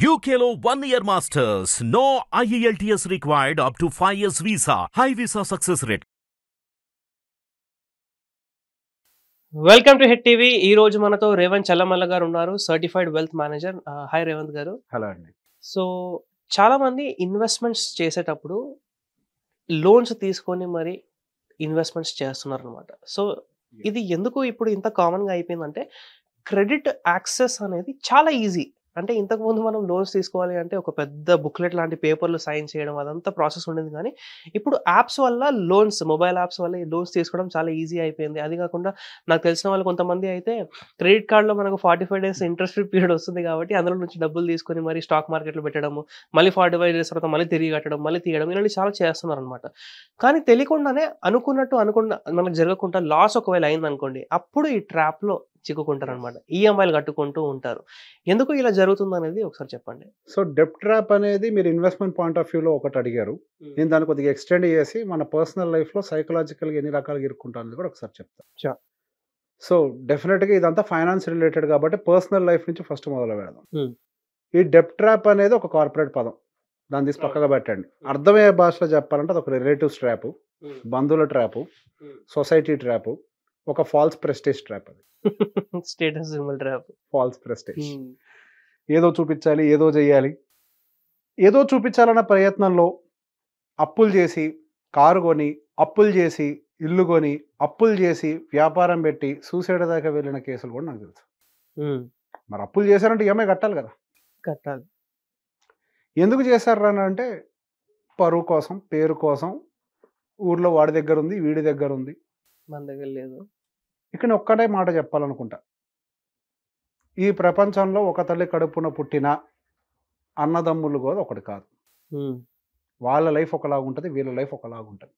UKLO 1 year masters. No IELTS required up to 5 years visa. High visa success rate. Welcome to hit TV. ఈ రోజు మనతో రేవంత్ చల్లమల్ల గారు ఉన్నారు, certified wealth manager. Hi Revanth గారు. Hello అండి. So చాలా మంది ఇన్వెస్ట్మెంట్స్ చేసేటప్పుడు లోన్స్ తీసుకొని మరి ఇన్వెస్ట్మెంట్స్ చేస్తున్నారు అనమాట. సో ఇది ఎందుకు ఇప్పుడు ఇంత కామన్గా అయిపోయిందంటే, క్రెడిట్ యాక్సెస్ అనేది చాలా ఈజీ. అంటే ఇంతకుముందు మనం లోన్స్ తీసుకోవాలి అంటే ఒక పెద్ద బుక్లెట్ లాంటి పేపర్లు సైన్ చేయడం అదంతా ప్రాసెస్ ఉండేది. కానీ ఇప్పుడు యాప్స్ వల్ల లోన్స్, మొబైల్ యాప్స్ వల్ల ఈ లోన్స్ తీసుకోవడం చాలా ఈజీ అయిపోయింది. అది కాకుండా నాకు తెలిసిన వాళ్ళు కొంతమంది అయితే క్రెడిట్ కార్డులో మనకు 45 days ఇంట్రెస్ట్ ఫ్రీ పీరియడ్ వస్తుంది కాబట్టి అందులో నుంచి డబ్బులు తీసుకొని మరి స్టాక్ మార్కెట్లో పెట్టడము, మళ్ళీ 45 days తర్వాత మళ్ళీ తిరిగి కట్టడం, మళ్ళీ తీయడం, ఇలాంటి చాలా చేస్తున్నారు అనమాట. కానీ తెలియకుండానే అనుకున్న మనకు జరగకుండా లాస్ ఒకవేళ అయిందనుకోండి, అప్పుడు ఈ ట్రాప్లో చిక్కుకుంటారు అనమాట. ఈఎంఐలు కట్టుకుంటూ ఉంటారు. ఎందుకు ఇలా జరుగుతుంది అనేది ఒకసారి చెప్పండి. సో డెప్ట్ ట్రాప్ అనేది మీరు ఇన్వెస్ట్మెంట్ పాయింట్ ఆఫ్ వ్యూలో ఒకటి అడిగారు. నేను దాన్ని కొద్దిగా ఎక్స్టెండ్ చేసి మన పర్సనల్ లైఫ్లో సైకలాజికల్గా ఎన్ని రకాలుగా ఇరుక్కుంటాను కూడా ఒకసారి చెప్తాను. Sure. సో డెఫినెట్గా ఇదంతా ఫైనాన్స్ రిలేటెడ్ కాబట్టి పర్సనల్ లైఫ్ నుంచి ఫస్ట్ మొదలు పెడదాం. Hmm. ఈ డెప్ట్ ట్రాప్ అనేది ఒక కార్పొరేట్ పదం, దాన్ని తీసి పక్కగా పెట్టండి. అర్థమయ్యే భాషలో చెప్పాలంటే అది ఒక రిలేటివ్స్ ట్రాప్, బంధువుల ట్రాప్, సొసైటీ ట్రాప్, ఒక ఫాల్స్ ప్రెస్టేజ్ ట్రాప్. అది status symbol trap, false prestige. ఏదో చూపించాలి, ఏదో చేయాలి, ఏదో చూపించాలన్న ప్రయత్నంలో అప్పులు చేసి కారు కొని, అప్పులు చేసి ఇల్లు కొని, అప్పులు చేసి వ్యాపారం పెట్టి సూసైడ్ దాకా వెళ్ళిన కేసులు కూడా నాకు తెలుసు. మరి అప్పులు చేశారంటే ఈఎంఐ కట్టాలి కదా. కట్టాలి. ఎందుకు చేశారు అని అంటే పరువు కోసం, పేరు కోసం, ఊర్లో వాడి దగ్గర ఉంది, వీడి దగ్గర ఉంది, మన దగ్గర లేదు. ఇక్కడ ఒక్కటే మాట చెప్పాలనుకుంటా. ఈ ప్రపంచంలో ఒక తల్లి కడుపున పుట్టిన అన్నదమ్ములు కూడా ఒకటి కాదు. వాళ్ళ లైఫ్ ఒకలాగా ఉంటుంది, వీళ్ళ లైఫ్ ఒకలాగా ఉంటుంది.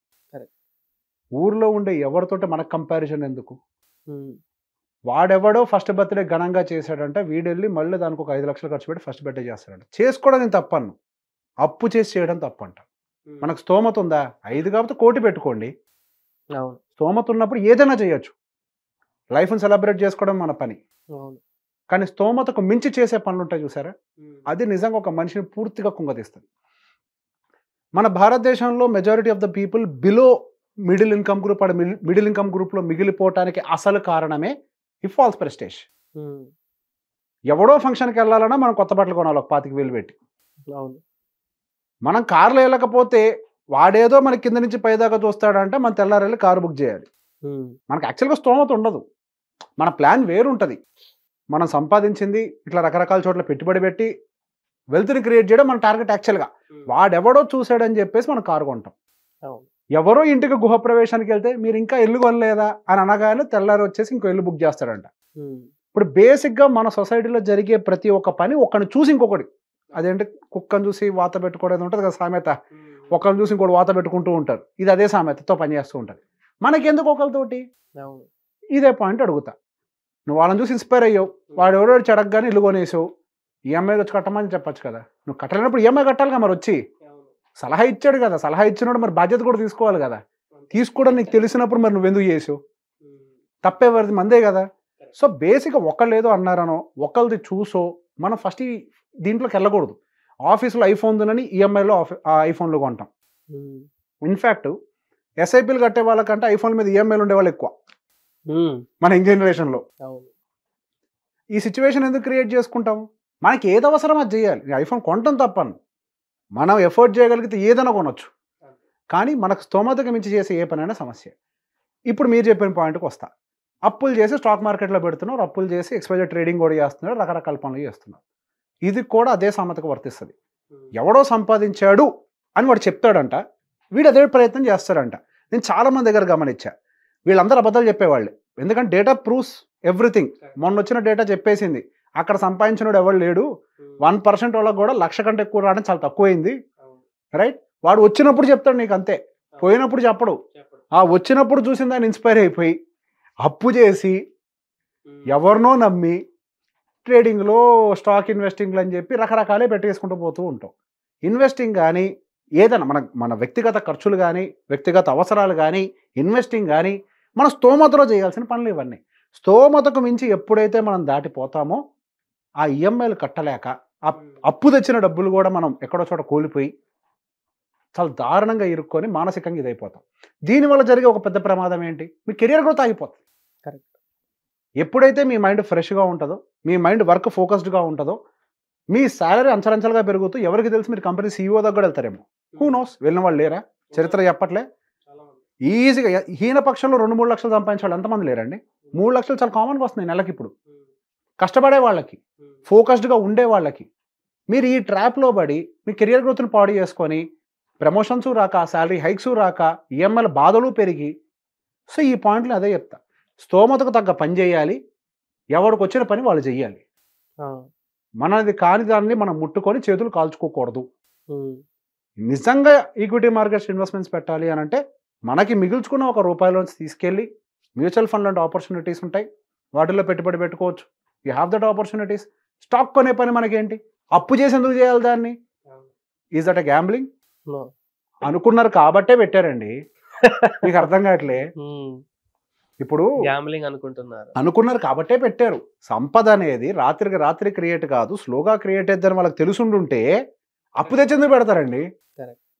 ఊర్లో ఉండే ఎవరితోటి మనకు కంపారిజన్ ఎందుకు? వాడెవడో ఫస్ట్ బర్త్డే ఘనంగా చేశాడంటే వీడెళ్ళి మళ్ళీ దానికి ఒక 5 లక్షలు ఖర్చు పెట్టి ఫస్ట్ బర్త్డే చేస్తాడంట. చేసుకోవడం నేను తప్పను, అప్పు చేసి చేయడం తప్పంట. మనకు స్తోమత ఉందా? 5 కాబట్టి 1 కోటి పెట్టుకోండి. అవును. స్తోమత ఉన్నప్పుడు ఏదైనా చేయొచ్చు. లైఫ్ని సెలబ్రేట్ చేసుకోవడం మన పని. అవును. కానీ స్తోమతకు మించి చేసే పనులు ఉంటాయి చూసారా, అది నిజంగా ఒక మనిషిని పూర్తిగా కుంగతీస్తుంది. మన భారతదేశంలో majority of the people below middle income group, middle income గ్రూప్లో మిగిలిపోవటానికి అసలు కారణమే ఈ ఫాల్స్ ప్రెస్టేజ్. ఎవడో ఫంక్షన్కి వెళ్ళాలన్నా మనం కొత్త బట్టలు కొనాలి 25,000 పెట్టి. అవును. మనం కార్లో వెళ్ళకపోతే వాడేదో మన కింద నుంచి పైదాకా చూస్తాడంటే మనం తెల్లారెళ్ళి కారు బుక్ చేయాలి. మనకు యాక్చువల్గా స్తోమత ఉండదు, మన ప్లాన్ వేరుంటుంది. మనం సంపాదించింది ఇట్లా రకరకాల చోట్ల పెట్టుబడి పెట్టి వెల్త్ని క్రియేట్ చేయడం మన టార్గెట్. యాక్చువల్గా వాడెవడో చూసాడని చెప్పేసి మనం కారు కొంటాం. ఎవరో ఇంటికి గృహప్రవేశానికి వెళ్తే మీరు ఇంకా ఇల్లు కొనలేదా అని అనగానే తెల్లారి వచ్చేసి ఇంకో ఇల్లు బుక్ చేస్తాడంట. ఇప్పుడు బేసిక్గా మన సొసైటీలో జరిగే ప్రతి ఒక్క పని ఒకరిని చూసి ఇంకొకటి, అదేంటి కుక్కను చూసి వాత పెట్టుకోవడం ఉంటుంది కదా సామెత, ఒకరిని చూసి ఇంకోటి వాత పెట్టుకుంటూ ఉంటారు. ఇది అదే సామెతతో పనిచేస్తూ ఉంటుంది. మనకెందుకు ఒకరితోటి? ఇదే పాయింట్ అడుగుతా. నువ్వు వాళ్ళని చూసి ఇన్స్పైర్ అయ్యావు, వాడు ఎవరో చెడగగానే ఇల్లు కొనేసావు, ఈఎంఐ వచ్చి కట్టమని చెప్పచ్చు కదా. నువ్వు కట్టలేనప్పుడు ఈఎంఐ కట్టాలిగా. మరి వచ్చి సలహా ఇచ్చాడు కదా, సలహా ఇచ్చినప్పుడు మరి బాధ్యత కూడా తీసుకోవాలి కదా. తీసుకోవడం నీకు తెలిసినప్పుడు మరి నువ్వు ఎందుకు చేసావు? తప్పేవరిది మందే కదా. సో బేసిక్గా ఒకళ్ళు ఏదో అన్నారనో ఒకళ్ళది చూసో మనం ఫస్ట్ దీంట్లోకి వెళ్ళకూడదు. ఆఫీస్లో ఐఫోన్ ఉందని ఈఎంఐలో ఐఫోన్లు కొంటాం. ఇన్ఫ్యాక్ట్ ఎస్ఐపీలు కట్టే వాళ్ళకంటే ఐఫోన్ మీద ఈఎంఐలు ఉండేవాళ్ళు ఎక్కువ మన యంగ్ జనరేషన్లో. ఈ సిచ్యువేషన్ ఎందుకు క్రియేట్ చేసుకుంటాము? మనకి ఏది అవసరం అది చేయాలి. ఐఫోన్ కొనటం తప్పను, మనం ఎఫోర్డ్ చేయగలిగితే ఏదైనా కొనొచ్చు. కానీ మనకు స్తోమతకు మించి చేసే ఏ పనైనా సమస్య. ఇప్పుడు మీరు చెప్పిన పాయింట్కి వస్తా. అప్పులు చేసి స్టాక్ మార్కెట్లో పెడుతున్నారు, అప్పులు చేసి ఎక్స్పోజర్ ట్రేడింగ్ కూడా చేస్తున్నారు, రకరకాల పనులు చేస్తున్నారు. ఇది కూడా అదే సామెతకు వర్తిస్తుంది. ఎవడో సంపాదించాడు అని వాడు చెప్తాడంట, వీడు అదే ప్రయత్నం చేస్తాడంట. నేను చాలామంది దగ్గర గమనించా, వీళ్ళందరూ అబద్ధాలు చెప్పేవాళ్ళే. ఎందుకంటే డేటా ప్రూఫ్స్ ఎవ్రీథింగ్. మొన్న వచ్చిన డేటా చెప్పేసింది అక్కడ సంపాదించినోడు ఎవరు లేడు, 1% వాళ్ళకి కూడా 1,00,000 కంటే ఎక్కువ రావడం చాలా తక్కువైంది. రైట్? వాడు వచ్చినప్పుడు చెప్తాడు నీకు, అంతే. పోయినప్పుడు చెప్పడు. ఆ వచ్చినప్పుడు చూసిన దాన్ని ఇన్స్పైర్ అయిపోయి అప్పు చేసి ఎవరినో నమ్మి ట్రేడింగ్లో స్టాక్ ఇన్వెస్టింగ్లు అని చెప్పి రకరకాలే పెట్టేసుకుంటూ పోతూ ఉంటాం. ఇన్వెస్టింగ్ కానీ ఏదైనా మన వ్యక్తిగత ఖర్చులు కానీ, వ్యక్తిగత అవసరాలు కానీ, ఇన్వెస్టింగ్ కానీ మన స్తోమతలో చేయాల్సిన పనులు ఇవన్నీ. స్తోమతకు మించి ఎప్పుడైతే మనం దాటిపోతామో ఆ ఈఎంఐలు కట్టలేక, అప్పు తెచ్చిన డబ్బులు కూడా మనం ఎక్కడో చోట కోల్పోయి చాలా దారుణంగా ఇరుక్కొని మానసికంగా ఇదైపోతాం. దీనివల్ల జరిగే ఒక పెద్ద ప్రమాదం ఏంటి? మీ కెరియర్ గ్రోత్ ఆగిపోతుంది. కరెక్ట్. ఎప్పుడైతే మీ మైండ్ ఫ్రెష్గా ఉంటుందో, మీ మైండ్ వర్క్ ఫోకస్డ్గా ఉంటుందో, మీ శాలరీ అంచలంచలుగా పెరుగుతూ ఎవరికి తెలుసు మీరు కంపెనీ సీఈఓ దగ్గర కూడా వెళ్తారేమో. హూ నోస్, వెళ్ళిన వాళ్ళు లేరా? చరిత్ర చెప్పట్లే. ఈజీగా హీన పక్షంలో 2-3 లక్షలు సంపాదించే వాళ్ళు ఎంతమంది లేరండి? 3 లక్షలు చాలా కామన్గా వస్తున్నాయి నెలకి. ఇప్పుడు కష్టపడే వాళ్ళకి, ఫోకస్డ్గా ఉండే వాళ్ళకి మీరు ఈ ట్రాప్లో పడి మీ కెరియర్ గ్రోత్ని పాడు చేసుకొని ప్రమోషన్స్ రాక, శాలరీ హైక్స్ రాక, ఈఎంఐల బాధలు పెరిగి, సో ఈ పాయింట్లో అదే చెప్తా, స్తోమతకు తగ్గ పని చేయాలి, ఎవరికి వచ్చిన పని వాళ్ళు చెయ్యాలి. మనది కాని దాన్ని మనం ముట్టుకొని చేతులు కాల్చుకోకూడదు. నిజంగా ఈక్విటీ మార్కెట్స్ ఇన్వెస్ట్మెంట్స్ పెట్టాలి అని అంటే మనకి మిగుల్చుకున్న ₹1 తీసుకెళ్ళి మ్యూచువల్ ఫండ్ లాంటి ఆపర్చునిటీస్ ఉంటాయి, వాటిల్లో పెట్టుబడి పెట్టుకోవచ్చు. You have that opportunities. Stock కొనే పని మనకేంటి? అప్పు చేసి ఎందుకు చేయాలి దాన్ని? Is that a gambling? అనుకున్నారు కాబట్టే పెట్టారండి. మీకు అర్థం కావట్లే. ఇప్పుడు గ్యాంబ్లింగ్ అనుకున్నారు కాబట్టే పెట్టారు. సంపద అనేది రాత్రికి రాత్రి క్రియేట్ కాదు, స్లోగా క్రియేట్ అవుతుందని వాళ్ళకి తెలుసుండుంటే అప్పు తెచ్చేందుకు పెడతారండి.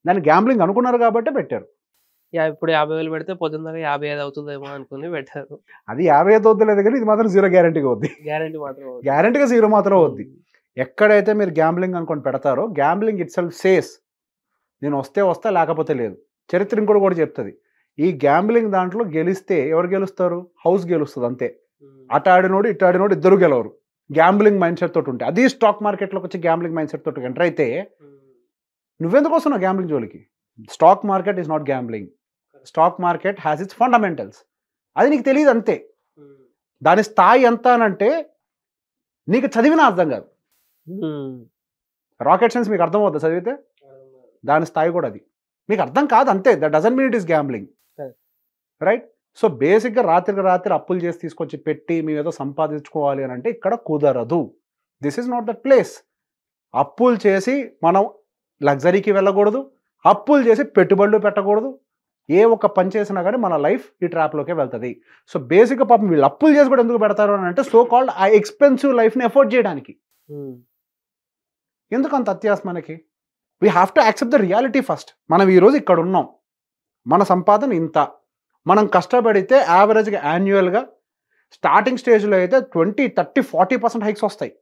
దాన్ని గ్యాంబ్లింగ్ అనుకున్నారు కాబట్టే పెట్టారు. ఇప్పుడు 50,000 పెడితే పొద్దున్న 55 అవుతుందేమో అనుకుని పెట్టారు. అది 55 వద్దులేదు కానీ ఇది మాత్రం 0 గ్యారంటీగా వద్ది. గ్యారంటీగా 0 మాత్రం వద్ది. ఎక్కడైతే మీరు గ్యాంబ్లింగ్ అనుకొని పెడతారో, గ్యాంబ్లింగ్ ఇట్ సెల్ఫ్ సేస్ నేను వస్తా లేకపోతే లేదు. చరిత్ర ఇంకోటి కూడా చెప్తుంది, ఈ గ్యాంబ్లింగ్ దాంట్లో గెలిస్తే ఎవరు గెలుస్తారు? హౌస్ గెలుస్తుంది అంతే. అటు ఆడినోడు ఇటు ఆడినోడు ఇద్దరు గెలవరు. గ్యాంబ్లింగ్ మైండ్ సెట్ తోటి ఉంటాయి. అది స్టాక్ మార్కెట్లోకి వచ్చి గ్యాంబ్లింగ్ మైండ్ సెట్ తోటి ఎంటర్ అయితే నువ్వెందుకు వస్తున్నావు గ్యాంబ్లింగ్ జోలికి? Stock market is not gambling. Stock market has its fundamentals. అది నీకు తెలియదు అంతే. దాని స్థాయి ఎంత అనంటే నీకు చదివినా అర్థం కాదు. రాకెట్ సైన్స్ మీకు అర్థం అవుతుంది చదివితే, దాని స్థాయి కూడా అది మీకు అర్థం కాదు అంతే. That doesn't mean it is gambling, right? So బేసిక్గా రాత్రికి రాత్రి అప్పులు చేసి తీసుకొచ్చి పెట్టి మేము ఏదో సంపాదించుకోవాలి అని అంటే ఇక్కడ కుదరదు. This is not that place. అప్పులు చేసి మనం లగ్జరీకి వెళ్ళకూడదు, అప్పులు చేసి పెట్టుబడులు పెట్టకూడదు. ఏ ఒక్క పని చేసినా కానీ మన లైఫ్ ఈ ట్రాప్లోకే వెళ్తుంది. సో బేసిక్గా పాపం వీళ్ళు అప్పులు చేసి కూడా ఎందుకు పెడతారు అని అంటే సో కాల్డ్ ఆ ఎక్స్పెన్సివ్ లైఫ్ని ఎఫోర్డ్ చేయడానికి. ఎందుకు అంత అత్యాస మనకి? We have to accept the reality first. మనం ఈరోజు ఇక్కడ ఉన్నాం, మన సంపాదన ఇంత, మనం కష్టపడితే యావరేజ్గా యాన్యువల్గా స్టార్టింగ్ స్టేజ్లో అయితే 20, 30, 40% హైక్స్ వస్తాయి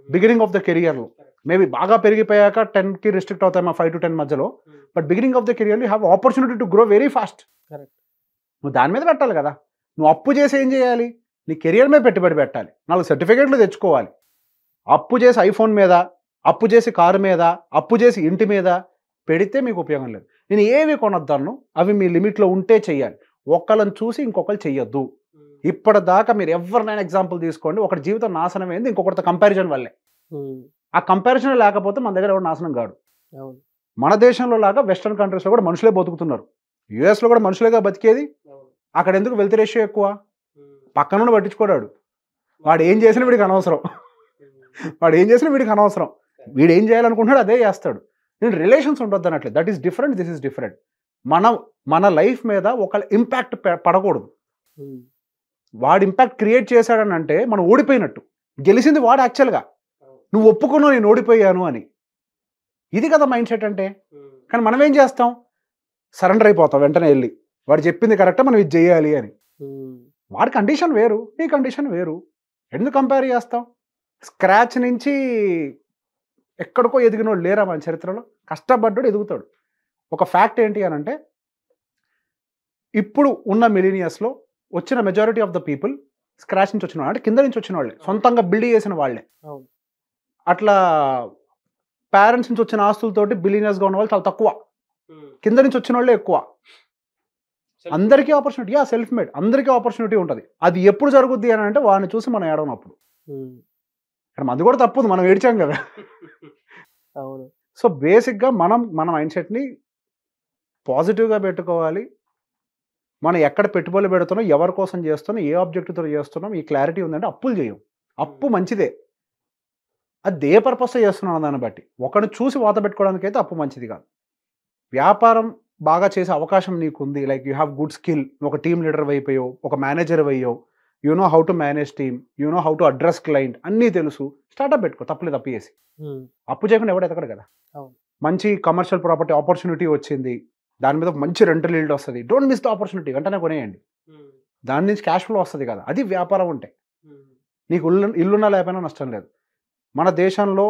బిగినింగ్ ఆఫ్ ద కెరియర్లో. మేబీ బాగా పెరిగిపోయాక 10కి రిస్ట్రిక్ట్ అవుతాయి మా 5 to 10 మధ్యలో. But beginning of the career you have opportunity to grow very fast. నువ్వు దాని మీద పెట్టాలి కదా. నువ్వు అప్పు చేసి ఏం చేయాలి? నీ కెరియర్ మీద పెట్టుబడి పెట్టాలి, 4 సర్టిఫికేట్లు తెచ్చుకోవాలి. అప్పు చేసి ఐఫోన్ మీద, అప్పు చేసి కారు మీద, అప్పు చేసి ఇంటి మీద పెడితే మీకు ఉపయోగం లేదు. నేను ఏవి కొనొద్దాను, అవి మీ లిమిట్లో ఉంటే చెయ్యాలి. ఒకళ్ళని చూసి ఇంకొకరు చెయ్యొద్దు. ఇప్పటిదాకా మీరు ఎవరినైనా ఎగ్జాంపుల్ తీసుకోండి, ఒకటి జీవితం నాశనం అయింది ఇంకొకరితో కంపారిజన్ వల్లే. ఆ కంపారిజన్ లేకపోతే మన దగ్గర ఎవరు నాశనం కాడు. మన దేశంలో లాగా వెస్ట్రన్ కంట్రీస్లో కూడా మనుషులే బతుకుతున్నారు. యుఎస్లో కూడా మనుషులేగా బతికేది. అక్కడ ఎందుకు వెల్త్ రేషియో ఎక్కువ? పక్కన పట్టించుకోడాడు. వాడు ఏం చేసినా వీడికి అనవసరం, వాడు ఏం చేసినా వీడికి అనవసరం. వీడు ఏం చేయాలనుకుంటున్నాడు అదే చేస్తాడు. నేను రిలేషన్స్ ఉండొద్దు అన్నట్లేదు. That is different, this is different. మన లైఫ్ మీద ఒకళ్ళ ఇంపాక్ట్ పడకూడదు. వాడు ఇంపాక్ట్ క్రియేట్ చేశాడని అంటే మనం ఓడిపోయినట్టు. గెలిచింది వాడు యాక్చువల్గా. నువ్వు ఒప్పుకున్నావు నేను ఓడిపోయాను అని. ఇది కదా మైండ్ సెట్ అంటే. కానీ మనం ఏం చేస్తాం? సరెండర్ అయిపోతాం వెంటనే వెళ్ళి, వాడు చెప్పింది కరెక్టే మనం ఇది చేయాలి అని. వాడి కండిషన్ వేరు, నీ కండిషన్ వేరు. ఎందుకు కంపేర్ చేస్తాం? స్క్రాచ్ నుంచి ఎక్కడికో ఎదిగినోడు లేరా మన చరిత్రలో? కష్టపడ్డాడు ఎదుగుతాడు. ఒక ఫ్యాక్ట్ ఏంటి అని అంటే ఇప్పుడు ఉన్న మిలీనియర్స్లో వచ్చిన majority of the people scratch నుంచి వచ్చిన వాళ్ళు, అంటే కింద నుంచి వచ్చిన వాళ్ళే, సొంతంగా బిల్డ్ చేసిన వాళ్ళే. అట్లా పేరెంట్స్ నుంచి వచ్చిన ఆస్తులతోటి బిలీనియర్స్గా ఉన్న వాళ్ళు చాలా తక్కువ. కింద నుంచి వచ్చిన వాళ్ళే ఎక్కువ. అందరికీ ఆపర్చునిటీ, సెల్ఫ్ మేడ్, అందరికీ ఆపర్చునిటీ ఉంటుంది. అది ఎప్పుడు జరుగుద్ది అని అంటే వాడిని చూసి మనం ఏడవనప్పుడు. అది కూడా తప్పదు, మనం ఏడ్చాం కదా. అవును. సో బేసిక్గా మన మైండ్ సెట్ని పాజిటివ్గా పెట్టుకోవాలి. మనం ఎక్కడ పెట్టుబడులు పెడుతున్నాం, ఎవరి కోసం చేస్తున్నాం, ఏ ఆబ్జెక్టివ్తో చేస్తున్నాం, ఈ క్లారిటీ ఉందంటే అప్పులు చేయం. అప్పు మంచిదే, అది ఏ పర్పస్తో చేస్తున్నాం దాన్ని బట్టి. ఒకరిని చూసి వాత పెట్టుకోవడానికి అయితే అప్పు మంచిది కాదు. వ్యాపారం బాగా చేసే అవకాశం నీకు ఉంది, like you have good skill, ఒక టీమ్ లీడర్ అయిపోయావు, ఒక మేనేజర్ అయ్యావు, you know how to manage team, you know how to address client, అన్నీ తెలుసు, స్టార్ట్అప్ పెట్టుకో, తప్పులేదు అప్పు చేసి. అప్పు చేయకుండా ఎవడు ఎతకడు కదా. మంచి కమర్షియల్ ప్రాపర్టీ ఆపర్చునిటీ వచ్చింది, దాని మీద మంచి రెంటల్ ఈల్డ్ వస్తుంది, డోంట్ మిస్ ద ఆపర్చునిటీ, వెంటనే కొనేయండి. దాని నుంచి క్యాష్ ఫ్లో వస్తుంది కదా, అది వ్యాపారం ఉంటే. నీకు ఇల్లున్నా లేకపోయినా నష్టం లేదు. మన దేశంలో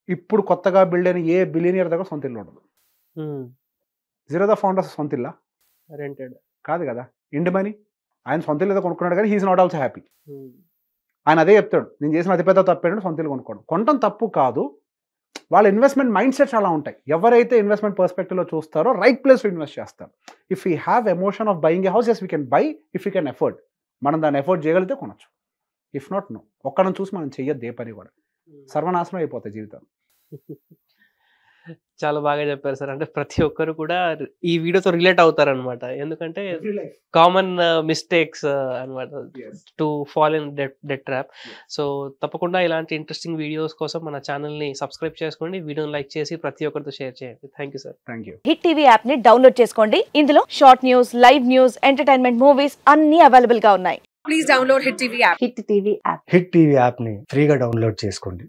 ఇప్పుడు కొత్తగా బిల్డ్ అయిన ఏ బిలియనియర్ దగ్గర సొంత ఇల్లు ఉండదు. జీరో ద ఫౌండర్స్ సొంత ఇల్లా? రెంటెడ్ కాదు కదా. ఇండిమనీ ఆయన సొంత ఇల్లు ఏదో కొనుక్కున్నాడు కానీ హీఈస్ నాట్ ఆల్సో హ్యాపీ. ఆయన అదే చెప్తాడు, నేను చేసిన అతిపెద్ద తప్పు ఏంటంటే సొంత ఇల్లు కొనుక్కోవడం. కొనటం తప్పు కాదు, వాళ్ళ ఇన్వెస్ట్మెంట్ మైండ్ సెట్స్ అలా ఉంటాయి. ఎవరైతే ఇన్వెస్ట్మెంట్ పర్స్పెక్టివ్లో చూస్తారో రైట్ ప్లేస్లో ఇన్వెస్ట్ చేస్తారు. If you have emotion of buying a house, yes we can buy if you can afford. మనం దాన్ని ఎఫోర్డ్ చేయగలిగితే కొనొచ్చు. If not no. ఒక్కడిని చూసి మనం చెయ్యొద్దు ఏ పని కూడా, సర్వనాశనం అయిపోతాయి జీవితం. చాలా బాగా చెప్పారు సార్. అంటే ప్రతి ఒక్కరు కూడా ఈ వీడియోతో రిలేట్ అవుతారనమాట. ఎందుకంటే కామన్ మిస్టేక్స్ అనమాట to fall in debt trap. So తప్పకుండా ఇలాంటి ఇంట్రెస్టింగ్ వీడియోస్ కోసం మన ఛానల్ని సబ్స్క్రైబ్ చేసుకోండి, వీడియోని లైక్ చేసి ప్రతి ఒక్కరితో షేర్ చేయండి. Thank you sir. Thank you. Hit TV app ని డౌన్లోడ్ చేసుకోండి. ఇందులో short news, live news, entertainment movies అన్ని అవైలబుల్ గా ఉన్నాయి. Please download Hit TV app. Hit TV app hit TV యాప్ని ఫ్రీగా డౌన్లోడ్ చేసుకోండి.